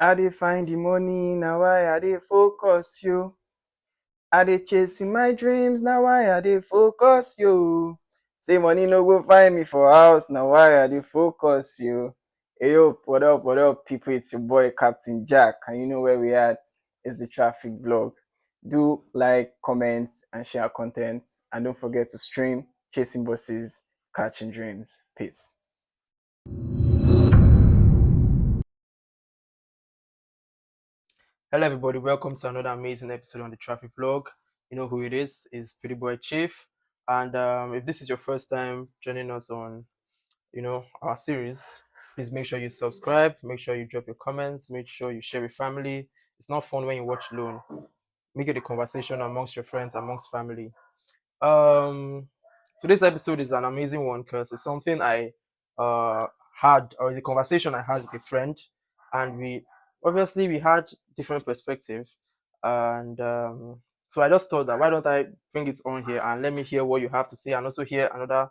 I dey find the money, now why I dey focus you. I dey chasing my dreams, now why I dey focus you. Say money no go find me for house, now why I dey focus you. Hey yo, what up, people? It's your boy Captain Jack, and you know where we at. It's the traffic vlog. Do like, comment, and share content, and don't forget to stream Chasing Buses, Catching Dreams. Peace. Hello, everybody. Welcome to another amazing episode on the Traffic Vlog. You know who it is? It's Prettyboychief. And if this is your first time joining us on, our series, please make sure you subscribe. Make sure you drop your comments. Make sure you share with family. It's not fun when you watch alone. Make it a conversation amongst your friends, amongst family. Um, Today's episode is an amazing one because it's something I uh had, or it's a conversation I had with a friend, and we had different perspective, and so I just thought that why don't I bring it on here and let me hear what you have to say, and also hear another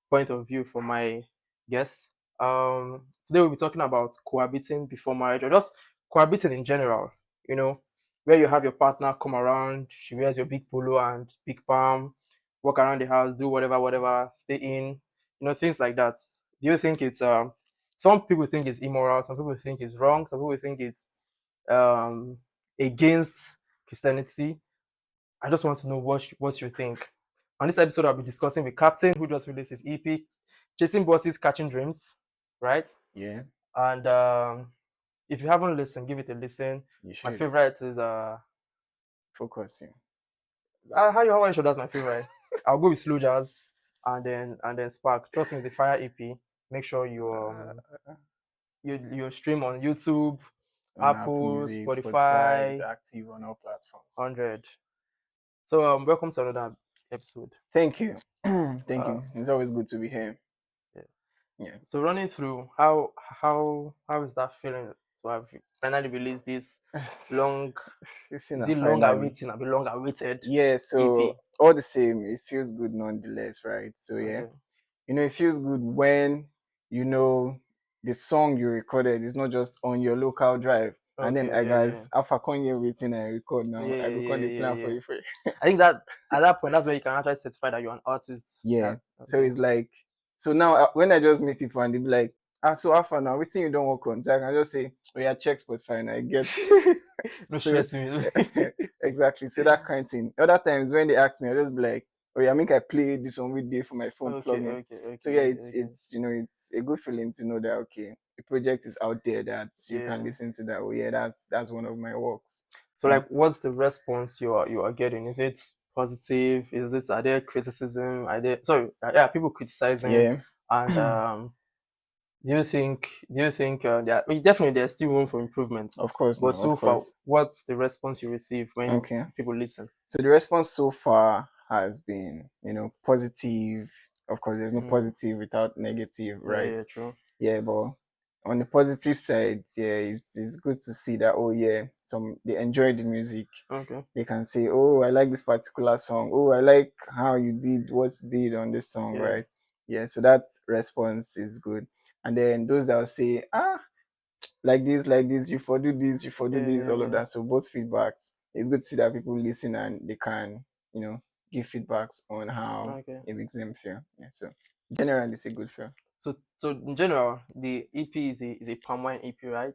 point of view from my guests. Today we'll be talking about cohabiting before marriage, or just cohabiting in general. You know, where you have your partner come around, she wears your big polo and big palm, walk around the house, do whatever, stay in, things like that. Do you think it's some people think it's immoral, some people think it's wrong, some people think it's um against Christianity? I just want to know what you think. On this episode, I'll be discussing with Captain, who just released his EP, Chasing Bosses, Catching Dreams, right? Yeah, And if you haven't listened, give it a listen. you My should favorite is focus you. how I show that's my favorite. I'll go with Slow Jazz and then Spark. Trust me, it's a fire EP. Make sure you stream on YouTube, On Apple Apple, Music, Spotify, it's Spotify, active on all platforms. 100. So welcome to another episode. Thank you. Thank Uh, you. It's always good to be here. yeah. Yeah. So running through how is that feeling to have finally released this long, Listen, is it long finally. awaiting? A bit long awaited Yeah, so EP. all the same, it feels good nonetheless, right? So yeah. Okay. It feels good when you know the song you recorded is not just on your local drive. And then Okay. I Yeah. guys after here waiting I record Yeah. now. Yeah. I go Yeah. on the Yeah. plan Yeah. for Yeah. you for I think that at that point, that's where you can actually certify that you're an artist. Yeah. That So okay. it's like, so now when I just meet people and they be like, so how far now? Which thing you don't work on? So I can just say, oh yeah, check Spotify and I get. No So stress me. exactly. So that kind of thing. Other times when they ask me, I just be like, oh yeah, I make I play this one with day for my phone Okay. plug in. Okay. So Okay. yeah, Okay. it's Okay. it's a good feeling to know that okay, the project is out there that you can Yeah. listen to that. Oh yeah, that's one of my works. So like, what's the response you are getting? Is it positive? Is it Are there criticism? Are there yeah, people criticizing? Yeah. And do you think definitely there's still room for improvement? Of course, But no, so of far, course. what's the response you receive when Okay. people listen? So the response so far has been, positive. Of course, there's no Mm. positive without negative, Yeah, right? yeah, true. Yeah, but on the positive side, yeah, it's good to see that oh yeah, some they enjoy the music. Okay. They can say, oh, I like this particular song. Oh, I like how you did what you did on this song, Yeah, right? Yeah, so that response is good. And then those that will say, like this, you for do this, you for do yeah, this, yeah, all of yeah. that. So both feedbacks. It's good to see that people listen and they can, give feedbacks on how Okay. it makes them feel. Yeah. So generally it's a good feel. So in general, the EP is a palm wine EP, right?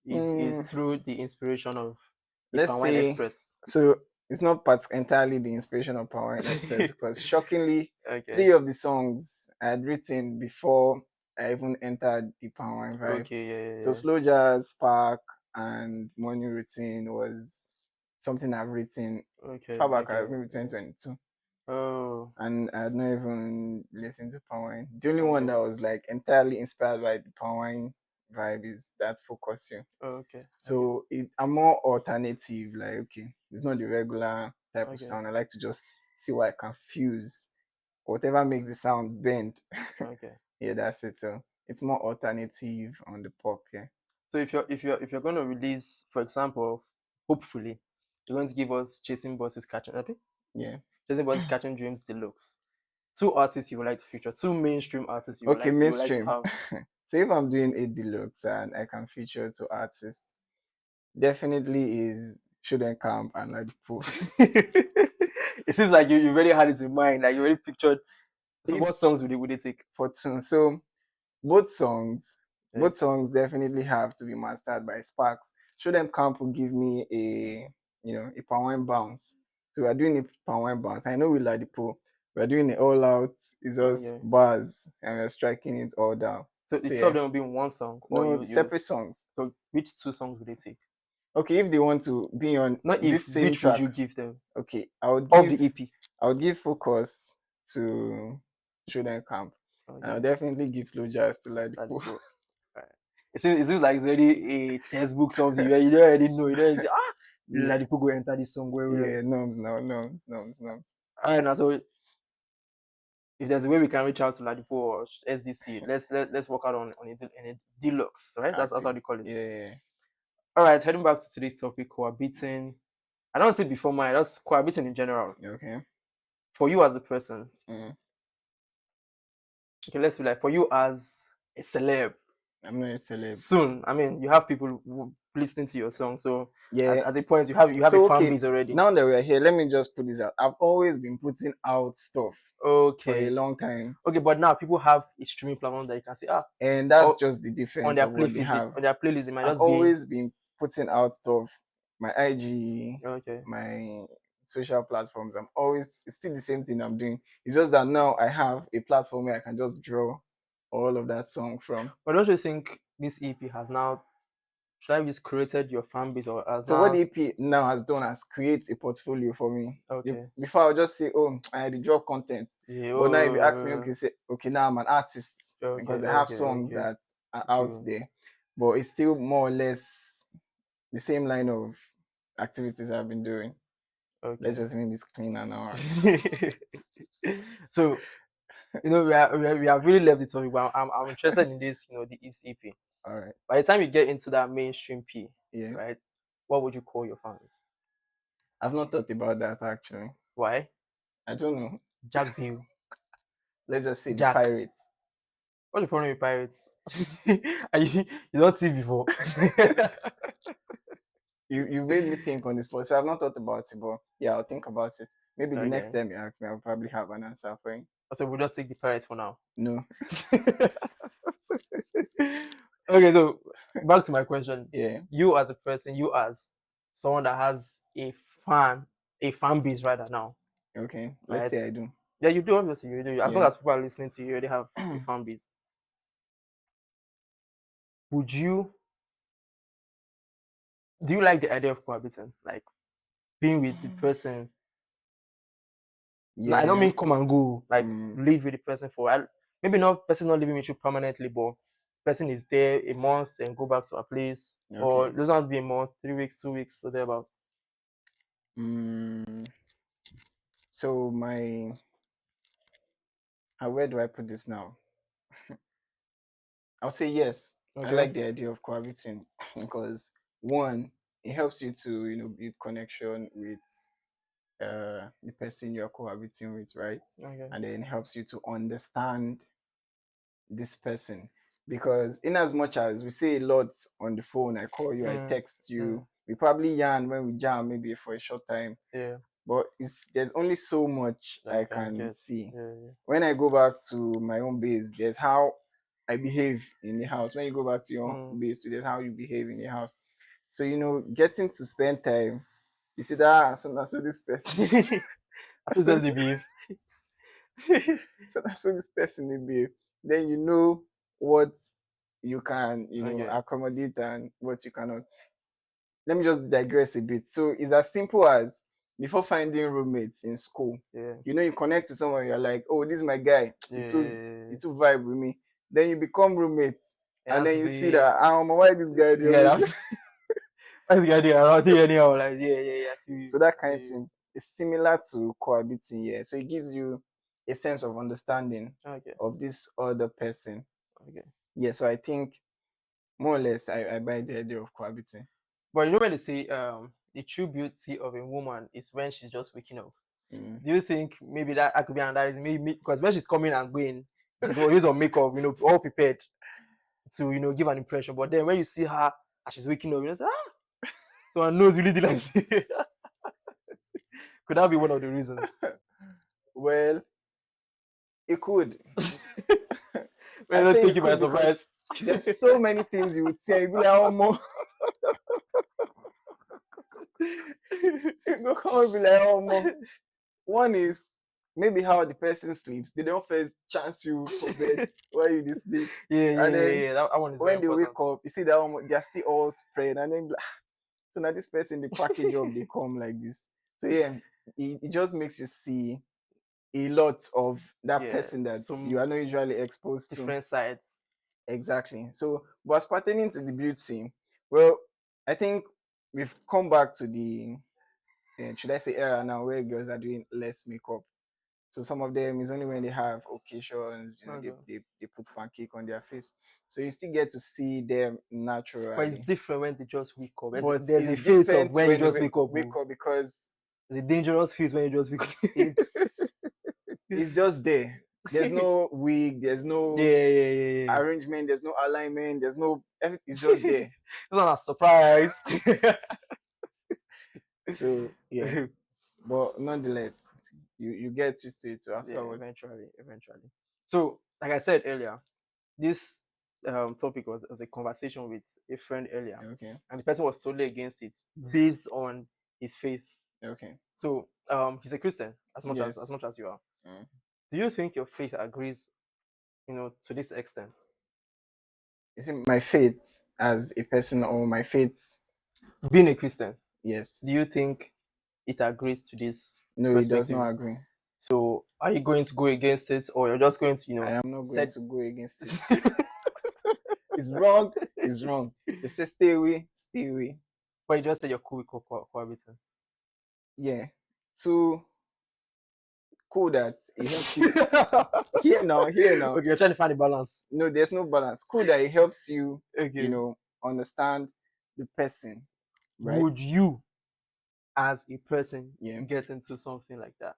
Is Mm, through the inspiration of the let's palm wine say express. so it's not entirely the inspiration of Power and Express because shockingly, Okay. three of the songs I had written before I even entered the Power and vibe. Okay. Yeah. So Yeah. Slow Jazz, Spark, and Morning Routine was something I've written Yeah. Okay. far back as Okay. maybe Yeah. 2022. Oh. And I had not even listened to Power Wine. The only one Okay. that was like entirely inspired by the Power Wine vibe is that Focus You. Okay. Okay. So I'm more alternative, like okay, it's not the regular type of Okay. sound. I like to just see what I can fuse. Whatever makes the sound bend. Okay. Yeah, that's it. So it's more alternative on the pop, yeah. So if you're going to release, for example, hopefully, you're going to give us Chasing Bosses Catching. Okay? Yeah. Chasing Bosses Catching Dreams Deluxe. Two artists you would like to feature. Two mainstream artists Okay, you would like to mainstream. have. So if I'm doing a deluxe and I can feature two artists, definitely is Children Camp and Ladipo. It seems like you already had it in mind, like you already pictured. So If what songs would they take? for tune, so both songs, Yeah. definitely have to be mastered by Sparks. Children Camp will give me a power and bounce. So we are doing a power and bounce. I know with Ladipo, we are doing it all out. It's just Okay. bars and we're striking it all down. So So the two of yeah, them will be in one song, or no you. separate songs. So which two songs would they take? Okay, if they want to be on Not if. this same Which would track, you give them okay, of the EP? I would give focus to Children Camp, and I'll Okay. definitely give slow jazz to Ladipo. Ladipo. Alright. It seems like it's already a textbook something where you don't already know. You don't say, Yeah, Ladipo go enter this song where yeah, norms now, norms. Alright, now so if there's a way we can reach out to Ladipo or SDC, let's work out on a deluxe, right? That's how Active. they call it. Yeah. All right, heading back to today's topic, cohabiting. I don't say before mine, that's cohabiting in general. Okay. For you as a person, Mm. okay, let's be like for you as a celeb. I'm not a celeb. Soon, I mean, you have people listening to your song, so Yeah. at a point you have a So fan okay, base already. now that we're here, let me just put this out. I've always been putting out stuff for a Okay, long time, okay, but now people have a streaming platform that you can say, and that's or just the on difference their of what they playlist, have. on their playlist, they might I've just be always been putting out stuff, my IG, okay. my social platforms. It's still the same thing I'm doing. It's just that now I have a platform where I can just draw all of that song from. But don't you think this EP has now, should I use created your fan base or has So what now the EP now has done is create a portfolio for me. okay? Before I would just say, oh, I had to drop content. Yeah, But now if you ask me, oh, okay, say, okay, now I'm an artist okay, because I have okay, songs okay, that are out cool, there. But it's still more or less the same line of activities I've been doing. Let's okay. just maybe cleaner now. So we have really left the topic, but I'm interested in this, the ECP. All right. By the time you get into that mainstream P, Yeah. right? What would you call your fans? I've not thought about that actually. Why? I don't know. Jackville. Let's just say the Jack. pirates. What's the problem with pirates? You don't see before. You made me think on this spot. So I've not thought about it, but yeah, I'll think about it. Maybe the next Okay. time you ask me, I'll probably have an answer for you. So we'll just take the pirates for now. No. Okay, so back to my question. Yeah. You as a person, you as someone that has a fan base rather now, Okay. Let's right? say I do. Yeah, you do, obviously you do. As long Yeah. as people are listening to you, you already have a fan base. Would you do you like the idea of cohabiting? Like being with the person. No, I don't Yeah. mean come and go, like Mm, live with the person maybe not person not living with you permanently, but person is there a month, then go back to a place, or okay. it doesn't have to be a month, 3 weeks, 2 weeks, so thereabout. Mm, so where do I put this now? I'll say yes. I Okay. like the idea of cohabiting because one, it helps you to build connection with the person you're cohabiting with, right? Okay. And then it helps you to understand this person because in as much as we say a lot on the phone, I call you, I text you, we probably yarn when we jam maybe for a short time, Yeah. but there's only so much That I you can can get. see. Yeah. When I go back to my own base, there's how I behave in the house. When you go back to your own base, there's how you behave in the house. So getting to spend time, you see that so this person I still just behave. so this person will be, then you know what you can Okay. accommodate and what you cannot. Let me just digress a bit. So it's as simple as before finding roommates in school, Yeah. you connect to someone, you're like, oh, this is my guy, Yeah. it will vibe with me. Then you become roommates, And and as then you see the that why this guy dey yeah, always that's the idea around here anyhow. Like yeah. I feel so that kind of yeah. thing is similar to cohabiting, yeah. So it gives you a sense of understanding Okay. of this other person. Okay. Yeah, so I think more or less I buy the idea of cohabiting. But when they say the true beauty of a woman is when she's just waking up. Mm. Do you think maybe that could be another reason? Maybe because when she's coming and going, she's always on makeup, all prepared to give an impression. But then when you see her and she's waking up, say, Someone knows you live the life. Could that be one of the reasons? Well, it could. Well, I don't say take it you by could because surprise. there's so many things you would say. You'd be like, oh, more. You go come and be like, oh, more. One is maybe how the person sleeps. They don't first chance you for bed while you dey sleep. Yeah, And then that one is very when they wake important. up, you see that one, they're still all spread. And then, so now this person, the package up, they come like this. So yeah, it just makes you see a lot of that Yeah, person that you some are not usually exposed to. different sides. Exactly. So, but as pertaining to the beauty, well, I think we've come back to the, should I say, era now where girls are doing less makeup. So some of them is only when they have occasions, Okay. they put pancake on their face. So you still get to see them But it's naturally. different when they just wake up. But There's a it's phase of different when you when just they wake up. wake up because The dangerous phase when you just wake up. it's it's just there. There's no wig, there's no Yeah. arrangement, there's no alignment, there's no it's just there. It's not a surprise. So yeah. But nonetheless, you get used to it too Yeah, afterwards. eventually. So, like I said earlier, this topic was a conversation with a friend earlier, Okay. and the person was totally against it based on his faith. Okay. So, he's a Christian as Yes. much as you are. Mm. Do you think your faith agrees, to this extent? Is it my faith as a person or my faith? Being a Christian, Yes. do you think it agrees to this No, it does perspective? not agree. So, are you going to go against it, or you're just going to, I am not going set? to go against it. It's wrong. It's wrong. They say stay away, stay away. But you just said you're cool with cohabiting. Yeah. Too cool that it helps you. Here now, here now. Okay, you're trying to find a balance. No, there's no balance. Cool that it helps you, Okay. understand the person, right? Would you, as a person, Yeah. get into something like that?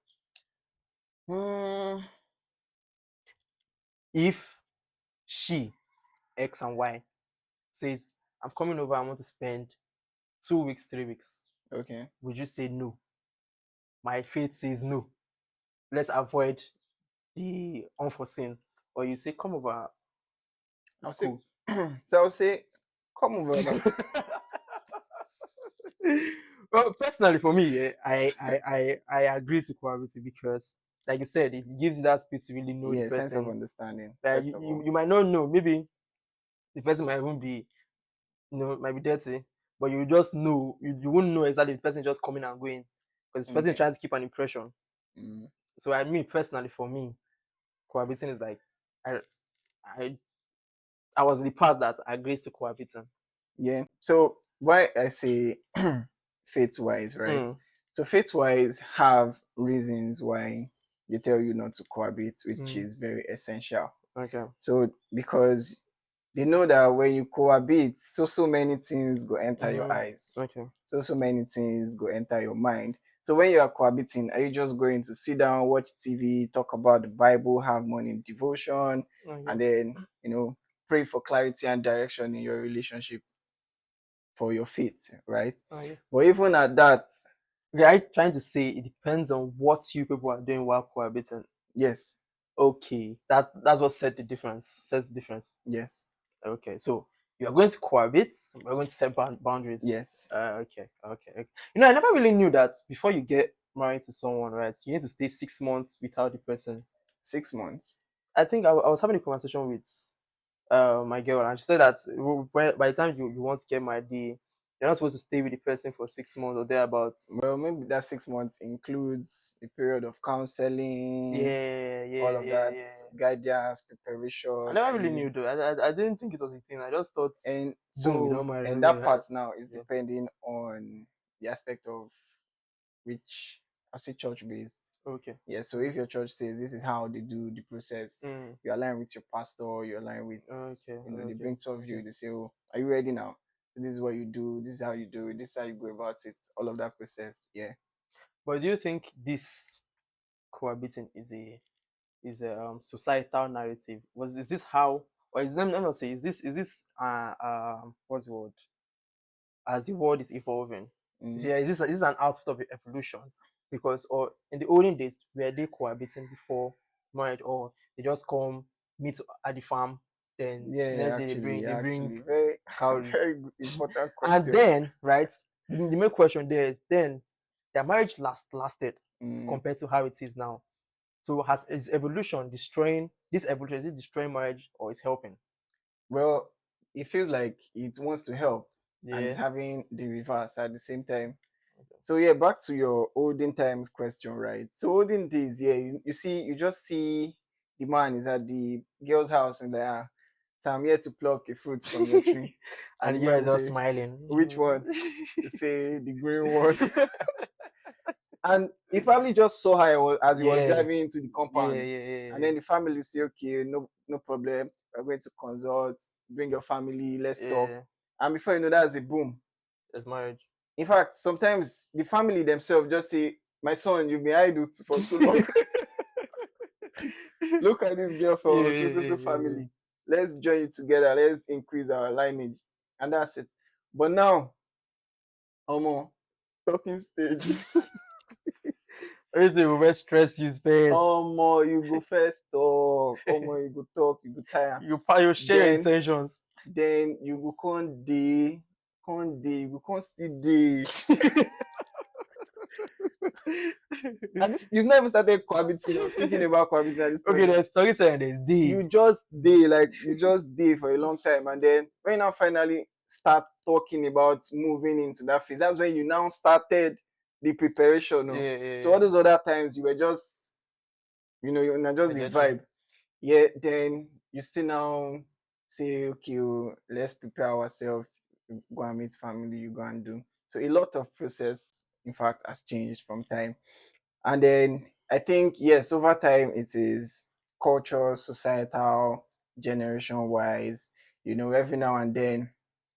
Mm, If she, X and Y, says, I'm coming over, I want to spend 2 weeks, 3 weeks, okay. would you say no? My faith says no. Let's avoid the unforeseen. Or you say, come over, I'll it's say cool. so I'll say come over now. Well, personally, for me, I agree to cohabiting because, like you said, it gives you that space to really know the Yeah, sense of person. understanding, Like first of all. you might not know, maybe the person might even be, might be dirty, but you just know, you wouldn't know exactly the person just coming and going because the person is Okay. trying to keep an impression. Mm. So I mean, personally, for me, cohabiting is like, I I I was the part that agrees to cohabiting. Yeah. So why I say faith wise, right? Mm. So faith wise have reasons why they tell you not to cohabit, which Mm. is very essential. Okay. So because they know that when you cohabit, so many things go enter your eyes. Okay. So many things go enter your mind. So when you are cohabiting, are you just going to sit down, watch TV, talk about the Bible, have morning devotion, Okay. and then pray for clarity and direction in your relationship for your faith, right? Okay. But even at that, Okay, I'm trying to say it depends on what you people are doing while cohabiting. yes, Okay, that's what sets the difference. yes, Okay, so you are going to cohabit. We're going to set boundaries. yes, Okay. I never really knew that before you get married to someone, right? You need to stay 6 months without the person. 6 months. I think I was having a conversation with my girl, and she said that by the time you want to get married, you're not supposed to stay with the person for 6 months or thereabouts. Well, maybe that 6 months includes a period of counseling, all of that, Yeah. guidance, I preparation, never and really knew though. I didn't think it was a thing. I just thought, and boom, you so don't marry. and that part now is Yeah. depending on the aspect of which I say church based. Okay. Yeah, so if your church says this is how they do the process, Mm. you align with your pastor, you align with, Okay. they bring two of you, they say, oh, are you ready now? So this is what you do, this is how you do it, this is how you go about it, all of that process. Yeah. But do you think this cohabiting is a societal narrative? Is this how, or is let me not say, is this what's the word? as the world is evolving. You see, Mm. this is an output of evolution because or in the olden days were they cohabiting before marriage or they just come meet at the farm, then Yeah, next day they bring actually, very, cowries. very important And question. then, right, the main question there is then their marriage lasted Mm. compared to how it is now. So has is evolution destroying this evolution? Is it destroying marriage or is helping? Well, it feels like it wants to help and it's Yeah. having the reverse at the same time. Okay. So yeah, back to your olden times question, right? So olden days, yeah, you see, you just see the man is at the girl's house and like, so I'm here to pluck a fruit from your tree, and And the the girl man is will just say, which one? smiling. You say the green one, and he probably just saw her as he was Yeah, driving into the yeah, compound, yeah, yeah, and yeah. then the family will say, okay, no problem, we're going to consult, bring your family, let's talk, Yeah, and before you know, that's a boom. it's marriage. In fact, sometimes the family themselves just say, my son, you've been idle for too long. Look at this girl Yeah, from so yeah, so yeah, so yeah, yeah. family. Let's join you together. Let's increase our lineage. And that's it. But now, Omo, talking stage. Everything will stress you first. Omo, you go first talk. Omo, you go talk, you go tire. You share your Then intentions. you go you go con still dey. And this, you've never started cohabiting or thinking about cohabiting at this Okay, point. there's storytelling and there's D. You just dey, like you just dey for a long time, and then when you now finally start talking about moving into that phase, that's when you now started the preparation. Yeah, No? yeah, So all yeah. those other times you were just, you're not just I the get you. vibe. Yeah, then you still now say, okay, let's prepare ourselves, go and meet family, you go and do. So a lot of process, in fact, has changed from time. And then I think, yes, over time it is cultural, societal, generation wise, every now and then.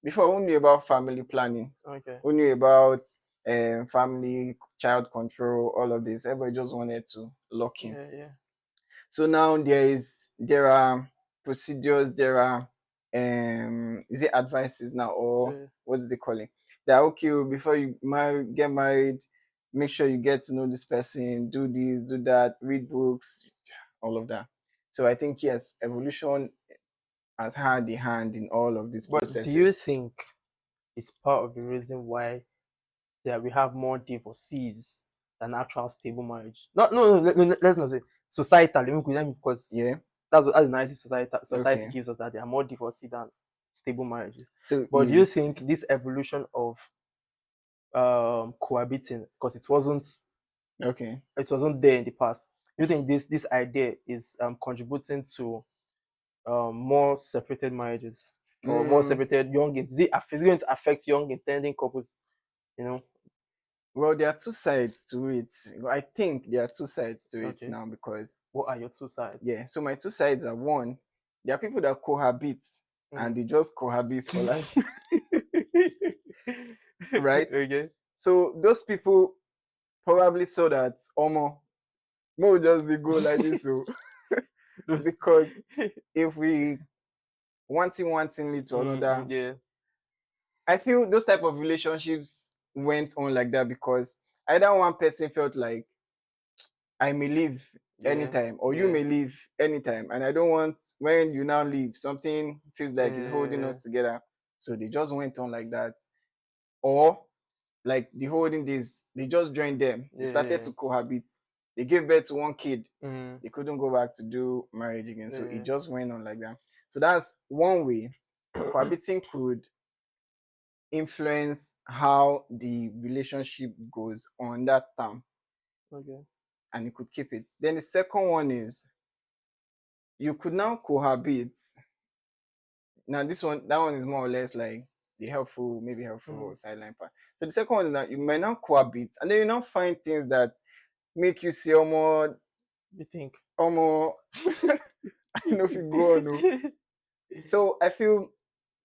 Before we knew about family planning, Okay. we knew about family, child control, all of this. Everybody just wanted to lock in. Yeah, yeah. So now there are procedures, there are is it advices now, or Yeah, what do they call it? That okay, before you get married, make sure you get to know this person, do this, do that, read books, all of that. So I think yes, evolution has had a hand in all of these but do you processes. think it's part of the reason why that we have more divorcees than actual stable marriage? Not no, no, let's not say societally, because Yeah. that's the narrative society Okay. gives us, that there are more divorcee than stable marriages. So But do you is think this evolution of cohabiting, because okay. it wasn't there in the past, do you think this idea is contributing to more separated marriages or more Mm, separated young? Is it going to affect young intending couples? You know? well, there are two sides to it. I think there are two sides to it Okay. now because What are your two sides? yeah, so my two sides are one, there are people that cohabit and Mm. they just cohabit for life, right? Okay. So those people probably saw that Omo, no just they go like this. So because if we one thing lead to another, Yeah. I feel those type of relationships went on like that because either one person felt like I may leave Yeah. anytime, or you Yeah. may leave anytime. And I don't want when you now leave, something feels like it's holding Yeah. us together. So they just went on like that. Or like the holding days, they just joined them. They started Yeah. to cohabit. They gave birth to one kid. Mm. They couldn't go back to do marriage again. So it Yeah. just went on like that. So that's one way cohabiting could influence how the relationship goes on that time, Okay. and you could keep it. Then the second one is you could now cohabit. Now this one, that one is more or less like the helpful, maybe helpful Mm. or sideline part. So the second one is that you might now cohabit, and then you now find things that make you say, You think? almost, I don't know if you go on. No. So I feel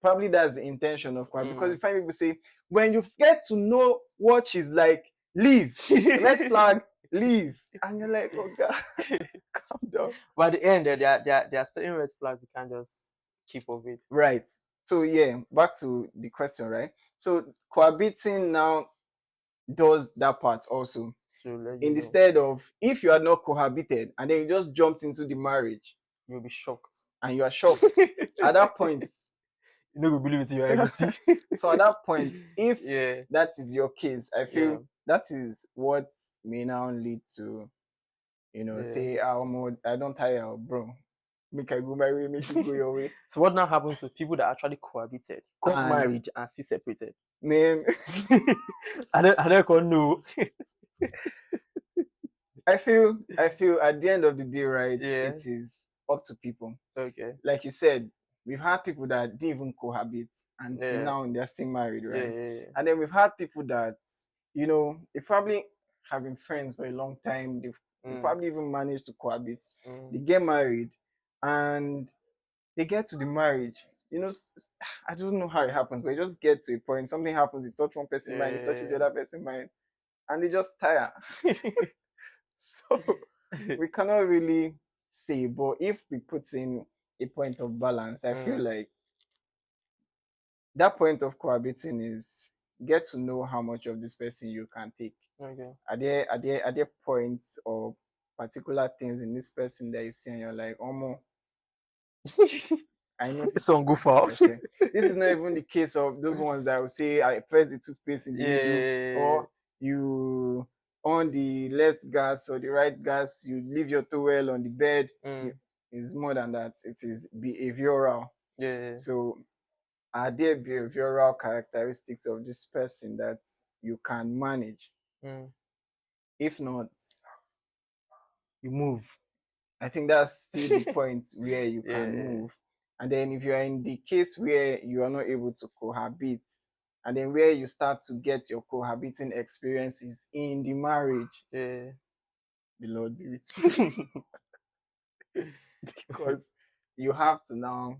probably that's the intention of cohabit because you Mm. find people say when you get to know what she's like, leave, red flag, leave, and you're like, oh God, calm down. But at the end, there are certain red flags you can't just keep of it. Right. So yeah, back to the question, right? So cohabiting now does that part also. So let you know, Instead of, if you had not cohabited and then you just jumped into the marriage you'll be shocked. and you are shocked at that point. You know, believe it, your eye see. So at that point, if Yeah, that is your case, I yeah, feel that is what may now lead to, yeah. say, I don't tire, bro. Make I go my way, make you go your way. So what now happens to people that actually cohabited, got And married, and still separated? man, I don't know. I feel at the end of the day, right, Yeah. it is up to people. Okay. Like you said, we've had people that didn't even cohabit until Yeah. now they're still married, Yeah. right? Yeah. Yeah. And then we've had people that, they probably have been friends for a long time. They've Mm, probably even managed to cohabit. They mm, get married and they get to the marriage. I don't know how it happens, but it just get to a point. Something happens, it touches one person's mind, it touches the yeah. other person's mind, and they just tire. So we cannot really say, but if we put in a point of balance, I feel Mm, like that point of cohabiting is get to know how much of this person you can take. okay. Are there points or particular things in this person that you see and you're like, oh more, I know This one go far. this is not even the case of those ones that will say I press the toothpaste in the middle, Yeah. or you on the left gas or the right gas, you leave your towel on the bed. Mm, It's more than that. It is behavioral. yeah. So are there behavioral characteristics of this person that you can manage? Mm, If not, you move. I think that's still the point where you can Yeah. move. And then if you are in the case where you are not able to cohabit, and then where you start to get your cohabiting experiences in the marriage, Yeah. the Lord be with you. Because you have to now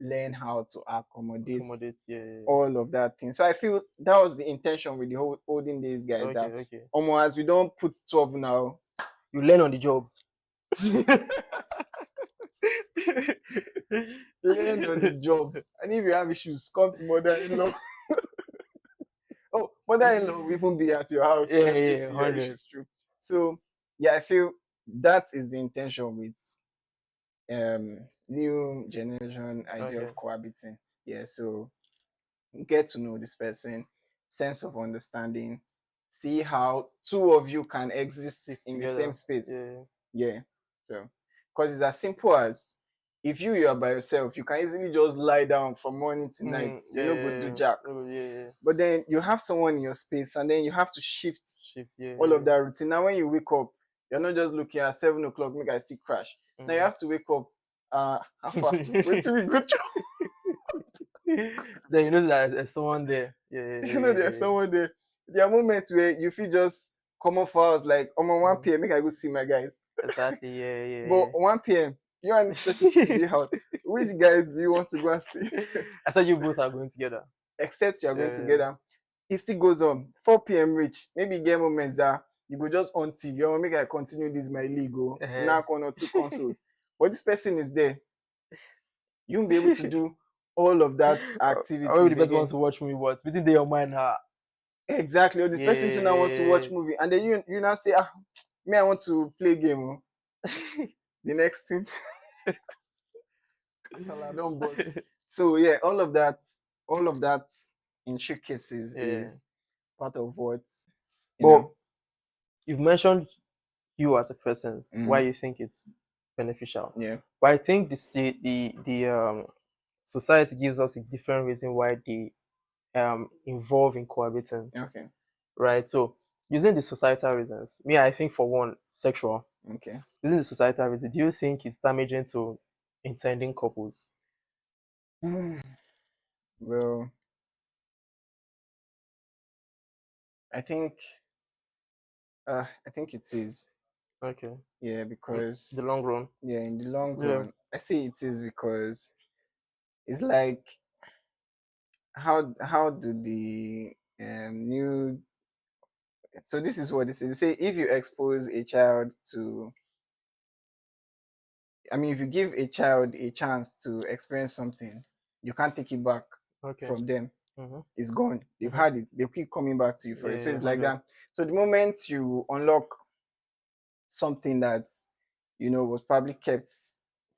learn how to accommodate Accommodate. Yeah. all of that thing. So I feel that was the intention with the whole olden days guys, Okay. that Okay. almost as we don't put 12 now, You learn on the job. learn on the job. And if you have issues, come to mother-in-law. Oh, mother-in-law will even be at your house to Yeah. help you Yeah. see your 100. issues through. So yeah, I feel that is the intention with new generation idea Okay. of cohabiting. Yeah, so get to know this person, sense of understanding, see how two of you can exist Six in the same together. space. Yeah. Yeah. So because it's as simple as, if you are by yourself, you can easily just lie down from morning to night. Mm, You yeah. know, go do jack. Oh, yeah. Yeah. But then you have someone in your space, and then you have to shift Shift. Yeah. all of Yeah. that routine. Now, when you wake up, you're not just looking at 7 o'clock, make I still crash. Now you Mm. have to wake up. How far? Wait till we go through. Then you know that there's someone there. Yeah. Yeah. There's Yeah. someone there. There are moments where you feel just come off hours like, I'm on 1 Mm. p.m. Make I go see my guys. Exactly. Yeah. But Yeah. 1 p.m. you and this person fit the house. Which guys do you want to go and see? Yeah. I said you both are going together. Except you are going Yeah. together. It still goes on. 4 p.m. reach. Maybe you get moments that you go just on TV. Oh, make I continue this my league. Oh, Uh-huh. knock 1 or 2 consoles. But this person is there. You won't be able to do all of that I will the activities best wants again. to watch me what? Within their mind, ha. Exactly. Or this person too now wants to watch Yeah. movie. And then you now say, me, I want to play game. Oh. The next thing, Kasala don't bust. So yeah, all of that intricacies Yeah. is part of what you But know. you've mentioned you as a person, why Mm, you think it's beneficial. yeah. But I think the society gives us a different reason why they involve in cohabiting, Okay. right? So using the societal reasons, me, I think for one, sexual. Okay. Using the societal reason, do you think it's damaging to intending couples? Well, I think I think it is. Okay. Yeah, In because the long run. yeah, in the long Yeah. run, I say it is because it's like, how do the new so this is what they say. They say if you expose a child to, I mean, if you give a child a chance to experience something, you can't take it back Okay. from them. It's gone. They've had it. They keep coming back to you for it. So Yeah, it's like 100. that. So the moment you unlock something that was probably kept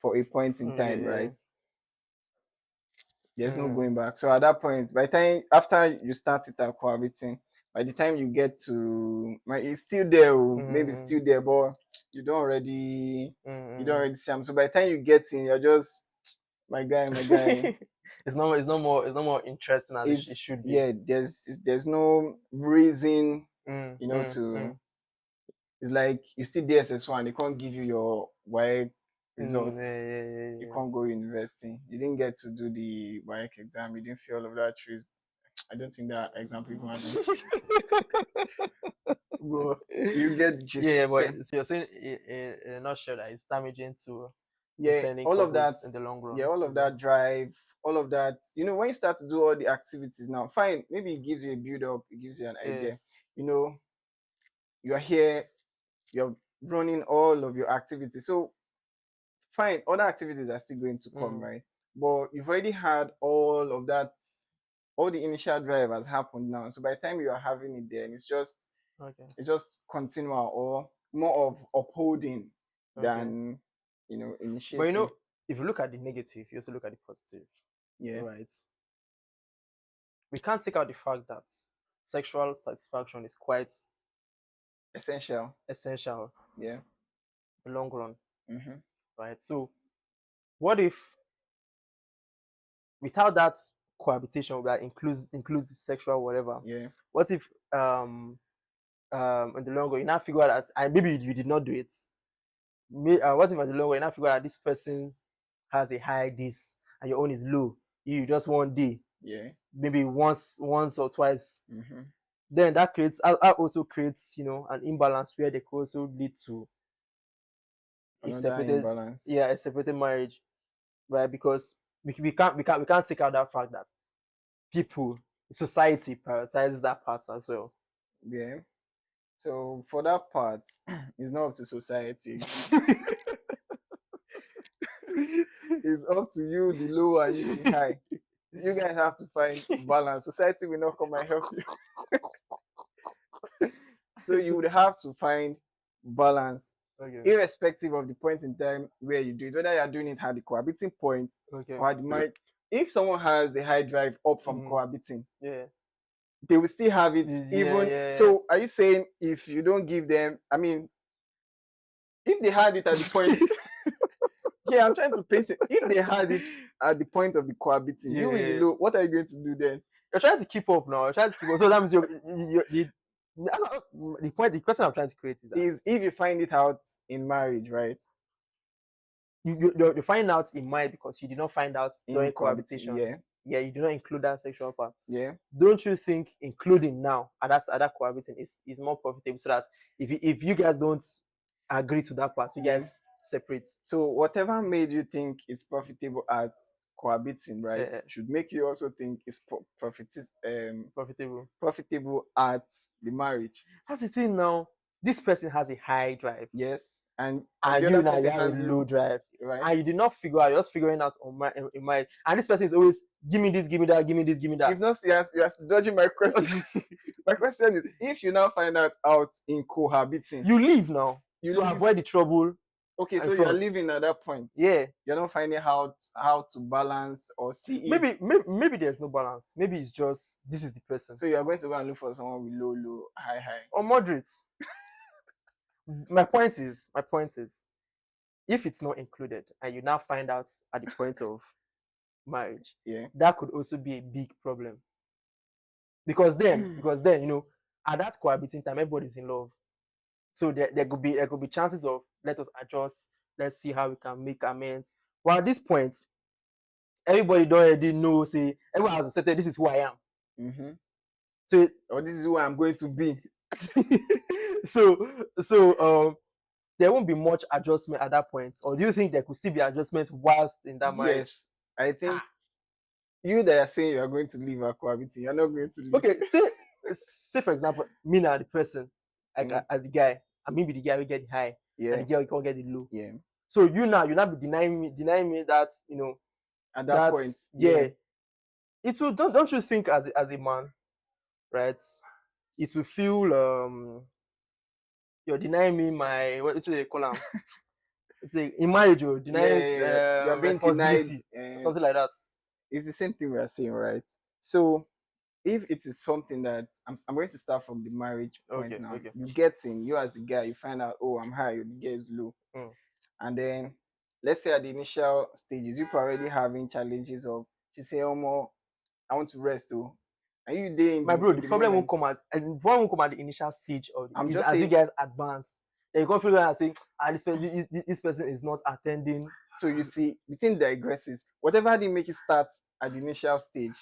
for a point in Yeah, time, yeah. right? There's no Mm, going back. So at that point, by the time after you start it out cohabiting, by the time you get to it's still there, maybe it's mm, still there, but you don't already you don't mm. already see them. So by the time you get in, you're just my guy. It's no more interesting as it It's should be. yeah, there's no reason, Mm, mm, to mm, it's like you still DSS1, they can't give you your WAEC results. yeah, yeah, yeah, You yeah. can't go university. You didn't get to do the WAEC exam. You didn't feel all of that truth. I don't think that example even happened. But you get the gist. Yeah, So, but so you're saying in a nutshell that it's damaging to yeah, intending all of that. couples in the long Yeah, run. all of Okay. that drive, all of that. When you start to do all the activities now, fine. Maybe it gives you a build up. It gives you an Yeah. idea. You are here. You're running all of your activities. So fine, other activities are still going to come, Mm, right? But you've already had all of that. All the initial drive has happened now. So by the time you are having it there, and okay. it's just continual or more of upholding Okay. than But initiating. if you look at the negative, you also look at the positive, Yeah, right? We can't take out the fact that sexual satisfaction is quite essential. essential Yeah. in the long run, Mm-hmm. right? So what if without that cohabitation that includes the sexual whatever, Yeah. what if in the long run you now figure out that and maybe you did not do it. What if in the long run you now figure out that this person has a high this and your own is low. You just one day, Yeah. maybe once or twice. Mm-hmm. Then that also creates an imbalance where they could also lead to a Another separated imbalance. yeah a separated marriage, right? Because we can't take out that fact that people society prioritizes that part as well. Yeah. So for that part, it's not up to society again. It's up to you, the low, and you, the high. You guys have to find balance. Society will not come and help. So you would have to find balance, Okay. irrespective of the point in time where you do it, whether you're doing it at the cohabiting point Okay. or at the marriage. If someone has a high drive up from Mm, cohabiting, yeah. they will still have it Yeah. even. Yeah. So are you saying if you don't give them, I mean, if they had it at the point, yeah, I'm trying to paint it. If they had it at the point of the cohabiting, you with the Yeah. low, what are you going to do then? You're trying to keep up now. You're trying to keep up. So that means the question I'm trying to create is that Is if you find it out in marriage, right? you find out in mind because you did not find out In during cohabiting, cohabitation. yeah, Yeah, you do not include that sexual part. yeah, Don't you think including now at that cohabiting is more profitable so that if you guys don't agree to that part, you yeah. guys separate? So whatever made you think it's profitable at cohabiting, right, Uh, should make you also think it's profitable. profitable at the marriage. That's the thing now. This person has a high drive, Yes, and and the you other now you person have a has low low, drive, right? and you did not figure out. You're just figuring out on my and this person is always give me this, give me that, give me this, give me that. You've not you're dodging my question. My question is, if you now find out in cohabiting, You leave now you to leave. avoid the trouble Okay, in so you're front. living at that point. Yeah, You're not finding how to balance or see if. maybe there's no balance. Maybe it's just this is the person So you're going to go and look for someone with low, low, high, high. or moderate. My point is, if it's not included and you now find out at the point of marriage, Yeah. that could also be a big problem because then at that cohabiting time everybody's in love, so there could be chances of let us adjust, let's see how we can make amends. Well, at this point, everybody don't already know. Say everyone has accepted this is who I am. Mm-hmm. So Or this is who I'm going to be. so there won't be much adjustment at that point, or do you think there could still be adjustments whilst in that marriage? Yes, I think you that are saying you are going to leave a cohabiting, you're not going to leave. Okay, say for example, me now the person, like Mm. as the guy, and maybe the guy will get the high, and the Yeah, girl you can't get the low. yeah. So you now be denying me that At that that point, yeah, yeah. it will, don't you think as a man, right? It will feel you're denying me my what they call them. It's like in marriage, you're denying Yeah, you are being denied. responsibility or something like that. It's the same thing we are saying, right? So if it is something that I'm going to start from the marriage point Okay, now. okay. You get in, you as the guy, you find out, oh, I'm high, the guy is low. Mm. And then let's say at the initial stages, you already having challenges of she say, oh more, I want to rest too. And you there My bro, in the the problem won't moment. come at and one won't come at the initial stage of I'm is just as you saying, guys advance. Then you come feel like and say, this person is not attending. so you see, the thing digresses. Whatever they make it start at the initial stage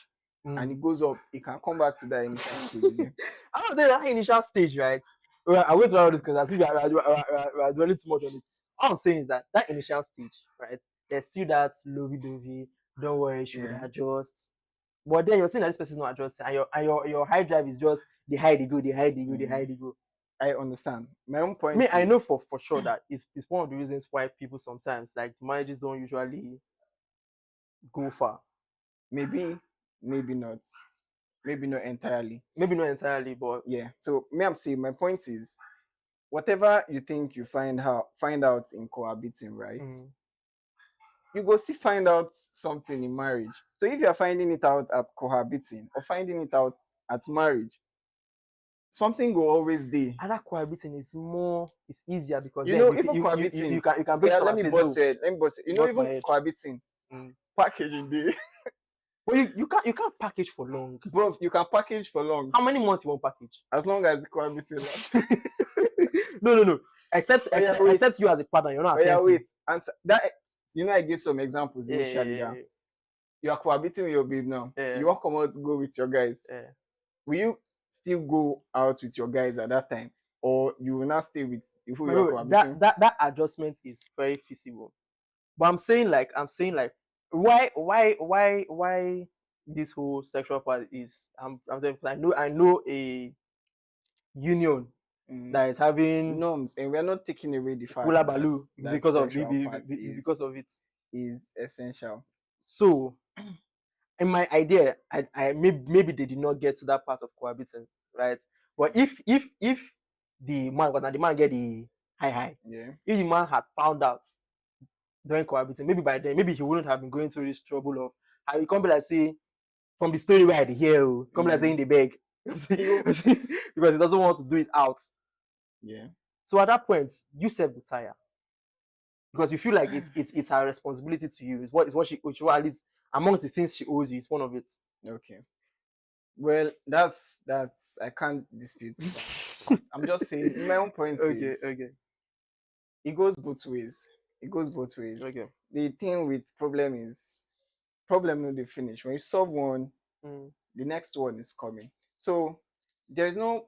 and it goes up, it can come back to that initial stage again. I don't know that initial stage, right? Well, I wait for all this because I see we are dwelling too much on it. All I'm saying is that initial stage, right? There's still that lovey-dovey, don't worry, she would Yeah. adjust. But then you're saying that this person is not adjusting, and your high drive is just the high they go, the high they go, the high they go. I understand. My own Me, point I know is for sure that it's one of the reasons why people sometimes like marriages don't usually go far. maybe, maybe not. Maybe not entirely. Maybe not entirely, but Yeah. So me, I'm saying my point is whatever you think you find out in cohabiting, right? You go still find out something in marriage. So if you're finding it out at cohabiting or finding it out at marriage, something will always be. other cohabiting is more it's easier because You then know, you even cohabiting. you can break Yeah, it up let and me say bust no, your head. Let me bust it. You know, bust my even head. cohabiting, packaging day. But you can't package for long. Bro, you can package for long. How many months you want package? As long as the cohabiting lasts. No. Except Oh yeah, wait. except you as a partner, you're not Oh yeah, attentive. wait. Answer that. You know, I gave some examples initially. Yeah. You are cohabiting with your babe now. Yeah. You want to come out to go with your guys. Yeah. Will you still go out with your guys at that time, or you will not stay with who you are Bro, cohabiting? that adjustment is very feasible. But I'm saying like why this whole sexual part is I know a union that is having Norms, and we are not taking away the fact hula that baloo that because of sexual part because of it. is essential. So in my idea, I maybe they did not get to that part of cohabiting, right? But if the man, because now the man get the high, Yeah. if the man had found out during cohabiting, maybe by then, maybe he wouldn't have been going through this trouble of how he come be like say from the story where I dey hear, come be like saying the beg because he doesn't want to do it out. Yeah. So at that point, you self retire because you feel like it's her responsibility to you. It's what she at least amongst the things she owes you. It's one of it. Okay. Well, that's I can't dispute that. I'm just saying my own point is Okay. it goes both ways. It goes both ways. Okay. The thing with problem is problem no dey finish. When you solve one, the next one is coming. So there is no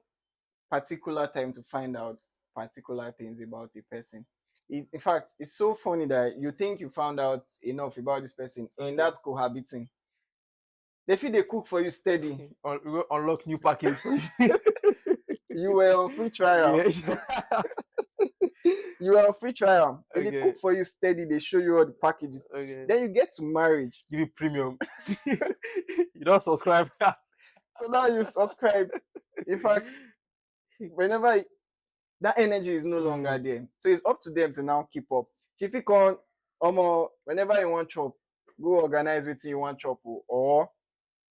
particular time to find out particular things about a person. In fact, it's so funny that you think you found out enough about this person and that's cohabiting. They feel they cook for you steady. Unlock new package for you. You were on free trial. Yeah. You were on free trial. And they Okay. cook for you steady. They show you all the packages. Okay. Then you get to marriage. Give you premium. You don't subscribe. So now you subscribe. In fact, whenever that energy is no longer there. So it's up to them to now keep up. If you can whenever you want chop, go organize with you want chop or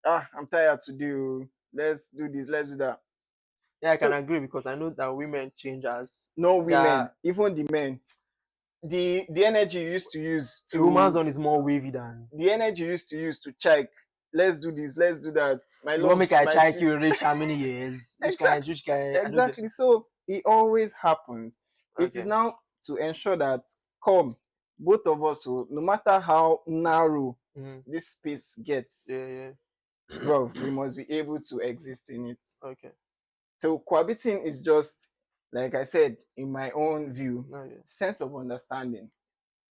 I'm tired to do. Let's do this, let's do that. Yeah, I can So, agree because I know that women change as no women, even the men. The energy you used to use to a woman's one is more wavy than the energy you used to use to check. Let's do this, let's do that. My you love, want make I my check sweet. you reach how many years? Which kind? Exactly. So it always happens. It is Okay. now to ensure that come both of us, no matter how narrow this space gets, Yeah. bro, we must be able to exist in it. Okay. So cohabiting is just like I said in my own view, sense of understanding.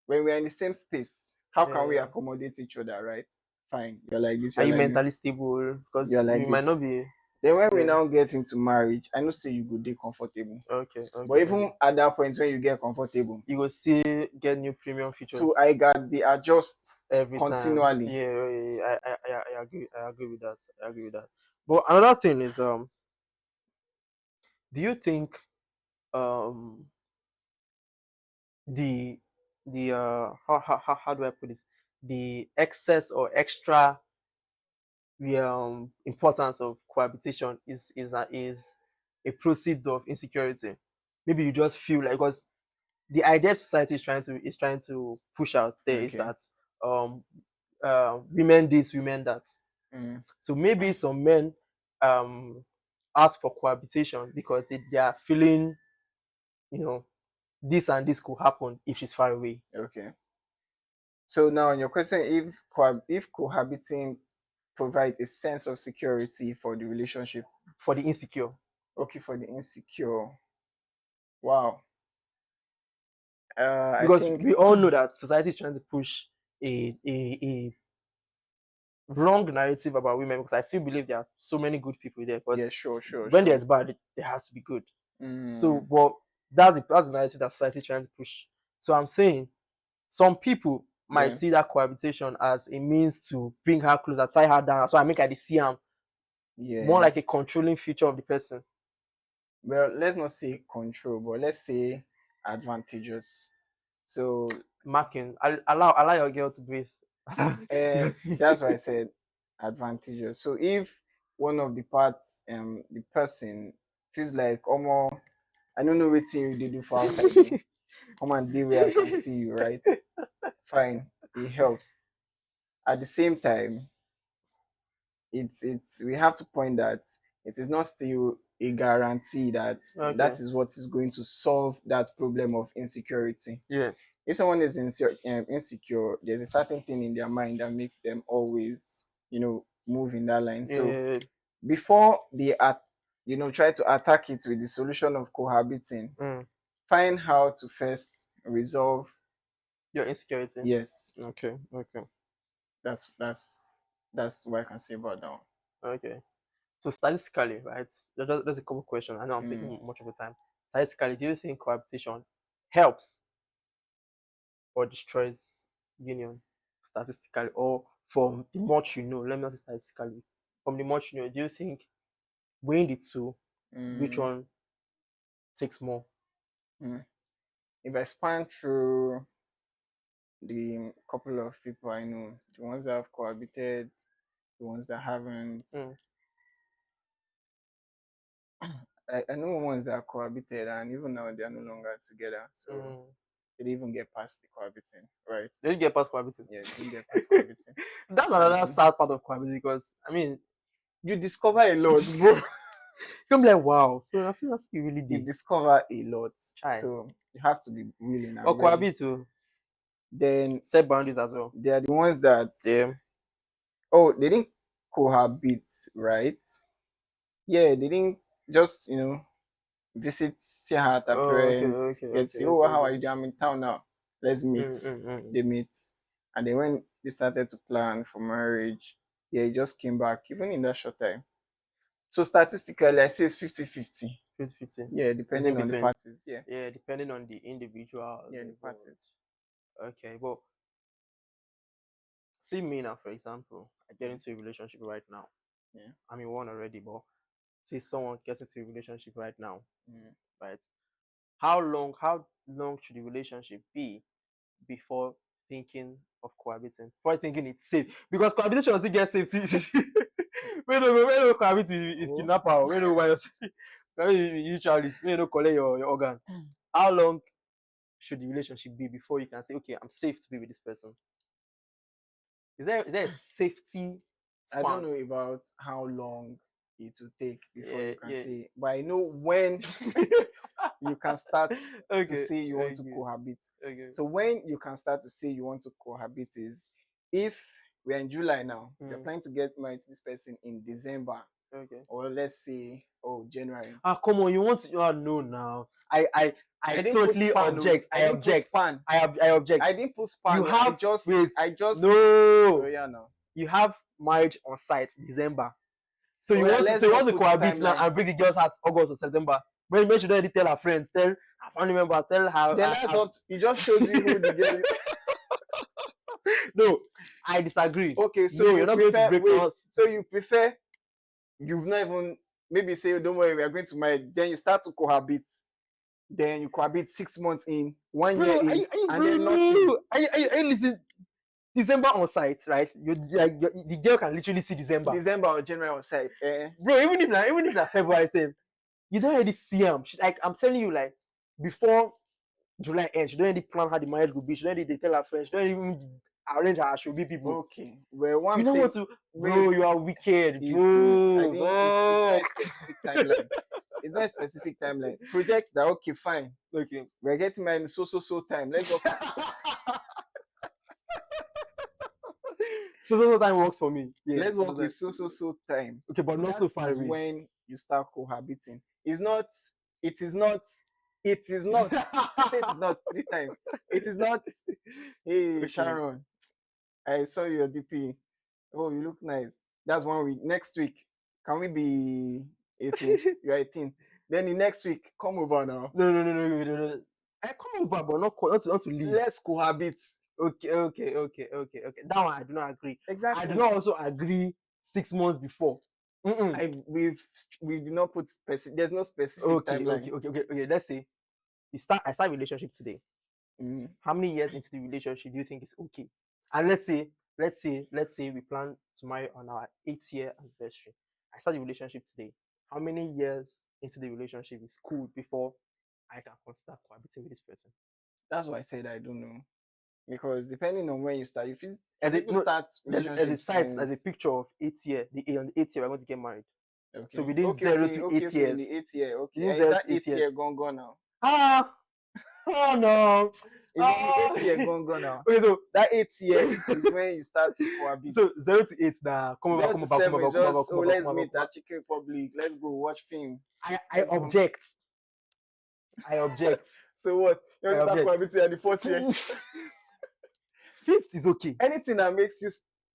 When we are in the same space, how can we accommodate each other, right? Fine. You're like this. Are You're you like this. mentally stable? Because You're like you might this. not be. Then when we Yeah. now get into marriage, I know say you go dey comfortable. Okay. But Okay. even Okay. at that point when you get comfortable, You go see get new premium so features I got the adjust every time. continually. Yeah, I agree. I agree with that. I agree with that. But another thing is, do you think um the how do I put this? The excess or extra importance of cohabitation is a proceed of insecurity. Maybe you just feel like, because the idea society is trying to push out there is Okay. that um women this, women that. Mm. So maybe some men um ask for cohabitation because they are feeling, you know, this and this could happen if she's far away. Okay. So now on your question, if cohabiting provide a sense of security for the relationship, For the insecure. okay, for the insecure. Wow. I Because think we all know that society is trying to push a wrong narrative about women, because I still believe there are so many good people there. Because yeah, sure, sure, when sure. there's bad, there has to be good. So, Mm, but that's the narrative that society is trying to push. So I'm saying some people might yeah, see that cohabitation as a means to bring her closer, tie her down. So I make her see him more yeah. like a controlling feature of the person. Well, let's not say control, but let's say advantageous. So Marking, allow your girl to breathe. that's why I said advantageous. So if one of the parts, the person feels like, Omo, I don't know what you they do for outside though. Come and deal where I can see you, right? Fine, it helps. At the same time, it's we have to point that it is not still a guarantee that Okay. that is what is going to solve that problem of insecurity. Yeah. If someone is insecure, there's a certain thing in their mind that makes them always, move in that line. So Yeah. before they try to attack it with the solution of cohabiting, Mm. find how to first resolve. Your insecurity. Yes, Okay. Okay. that's what I can say about that one. Okay. So statistically, right? There's a couple questions. I know I'm taking Mm, much of the time. Statistically, do you think cohabitation helps or destroys union? Statistically, or from the much you know, let me not say statistically. From the much you know, do you think weighing the two, which mm, one takes more? mm. If I span through the couple of people I know, the ones that have cohabited, the ones that haven't, Mm, I know ones that cohabited and even now they are no longer together. So mm. they didn't even get past the cohabiting, right? They didn't get past cohabiting. Yeah, they didn't get past cohabiting. That's another And sad part of cohabiting, because I mean, you discover a lot, bro. you're like, wow. So that's what you really You did. discover a lot. Try. So you have to be willing Or and ready. cohabit to Then set boundaries as well. they are the ones that, Yeah. oh, they didn't cohabit, right? Yeah, they didn't just, visit, see her at her Oh, okay, parents, okay, get to okay, see, oh, okay, how are okay. you doing? I'm in town now. Let's meet. Mm. They meet. And then when they started to plan for marriage, yeah, he just came back, even in that short time. So statistically, I say it's 50-50. 50-50. Yeah, It's in depending on the between. parties. Yeah. Yeah, depending on the individuals Yeah, the involved. parties. Okay, but see me now, for example, I get Yeah. into a relationship right now. Yeah. I'm in one already, but see someone gets into a relationship right now, Mm. right? How long should the relationship be before thinking of cohabiting? Before thinking it's safe? Because cohabitation doesn't get safety. When no cohabit with is Oh. kidnapper, when no why you chalice, when no collect your organ. How long should the relationship be before you can say, okay, I'm safe to be with this person? Is there a safety I don't span? know about how long it will take before Yeah, you can yeah. say, but I know when you can start to Okay, say you want to okay, cohabit. okay. So when you can start to say you want to cohabit is if we're in July now, you're Mm, planning to get married to this person in December, okay. or let's say, oh, January. Ah, come on, you want to? Oh, no, now. I I didn't put totally span. Oh, object. I I didn't put object. span. I object. I didn't put You span. Oh, have wait. I just. Oh No, yeah, no. you have marriage on site December. So Oh yeah, let's you not want to put cohabit now timeline. and break the girl's heart August or September. When she don't already tell her friends, tell her family members, tell Then her, that's up. It just shows you who the girl is. no, I disagree. Okay, so No, you're you not going to prefer break wait. someone's. So you prefer you've not even maybe say don't worry we are going to marry. Then you start to cohabit. Then you cohabit 6 months in, 1 year Bro, in, are you and bro? then nothing. No, are you listening? December on site, right? The girl can literally see December, December or January on site. Eh? bro. Even if na February, same, you don't already see him. Like I'm telling you, like before July end, she don't already plan how the marriage will be. She don't already tell her friends. She don't even arrange her should be people. Okay. Well, what You I'm don't want saying, to, wait, bro. You are wicked, it is. I bro. think it's not Bro. a specific timeline. It's not a specific timeline. Project that okay, fine. Okay. We're getting married in so time. Let's work with So time works for me. Yeah. let's work with so time. Okay, but not That so far is away. when you start cohabiting. It's not, it is not, it is not. I said it is not 3 times. It is not, hey Okay. Sharon, I saw your DP. Oh, you look nice. That's 1 week. Next week, can we be 18? You're 18. Then the next week, come over now. No. I come over, but not to leave. Let's cohabit. Okay. That one I do not agree. Exactly. I do not also agree 6 months before. We did not put specific. There's no specific timeline. Okay. Let's say I start relationship today. Mm. How many years into the relationship do you think is okay? And let's say we plan to marry on our 8th year anniversary. I start the relationship today. How many years into the relationship is cool before I can consider cohabiting with this person? That's why I said I don't know. Because depending on when you start, if it's As people no, start as a site, relationships as a picture of 8th year, on the 8th year we're going to get married. okay. So within 0 to 8 Okay, in years. the 8th year, okay. Within And is 0 that to 8 8th year years. gone now? Ah, oh no. It's on the 8th year gone now. Okay, so That 8th year is when you start to cohabit. so 0 to 8 now. Come over, 0 to 7 is just let's meet over. at Chicken Republic. Let's go watch film. I object. I object. So what? You want to start object. cohabiting at the 4th year? 5th is okay. Anything that makes you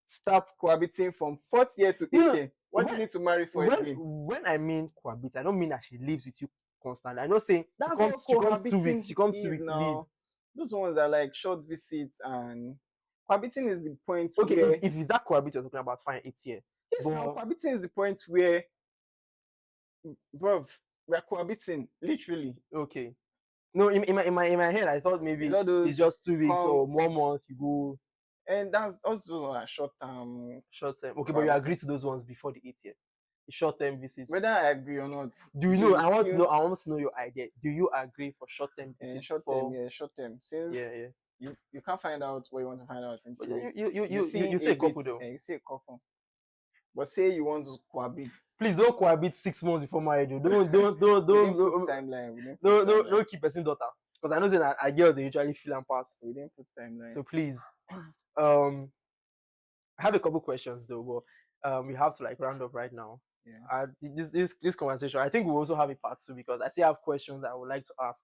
start cohabiting from 4th year to 8th year, what do you need to marry for again? When I mean cohabit, I don't mean that she lives with you constantly. I don't say That's she comes what 2 cohabiting weeks. She comes 2 is weeks, now. leave. Those ones are like short visits, and cohabiting is the point Okay, where if it's that cohabit you're talking about, fine, 8th year. yes, now cohabiting is the point where, bruv, we are cohabiting literally. Okay. No, in my head, I thought maybe it's just 2 weeks or 1 month you go. And that's also those are short term. Short term. Okay, but you agree to those ones before the 8th year. The short term visits. Whether I agree or not. Do you know? I want to know your idea. Do you agree for short term visits? Short term, yeah, short term. Since you can't find out what you want to find out in 2 weeks. You see a couple though. You see a couple. But say you want to cohabit. Please don't cohabit 6 months before marriage. Don't timeline. Don't keep person daughter. Because I know that our girls they usually feel and pass. We didn't put timeline. So please. I have a couple questions though, but we have to like round up right now. Yeah. This conversation, I think we also have a part 2 because I still have questions that I would like to ask.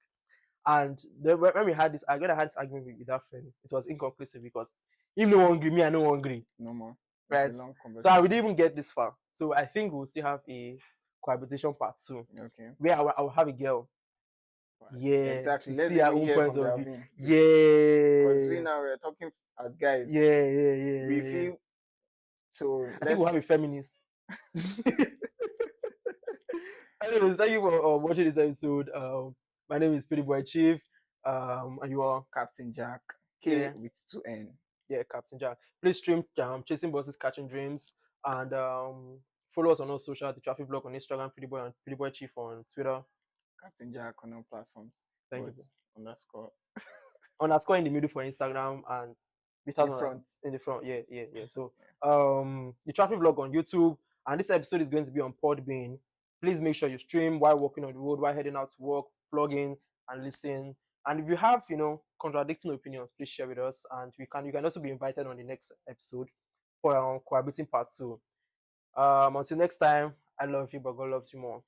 And then when we had this, I had this argument with that friend. It was inconclusive because him no hungry, me I no hungry. No more. Right. So we didn't even get this far. So I think we'll still have a cohabitation part 2. Okay. Where I will have a girl. Yeah. Exactly. To see our own point of view. Yeah. Because we now we're talking as guys. Yeah. We feel so. I think we'll have a feminist. Anyways, thank you for watching this episode. My name is Prettyboychief. And you are Captain Jack. K with 2 N. Yeah, Captain Jack. Please stream Chasing Bosses, Catching Dreams, and follow us on all social. The Traffic Vlog on Instagram, Prettyboy and Prettyboychief on Twitter. Captain Jack on all platforms. Thank you. Underscore in the middle for Instagram and in the front. Yeah. So the Traffic Vlog on YouTube, and this episode is going to be on Podbean. Please make sure you stream while walking on the road, while heading out to work, plug in and listen. And if you have, contradicting opinions, please share with us. And you can also be invited on the next episode for cohabiting part 2. Until next time, I love you, but God loves you more.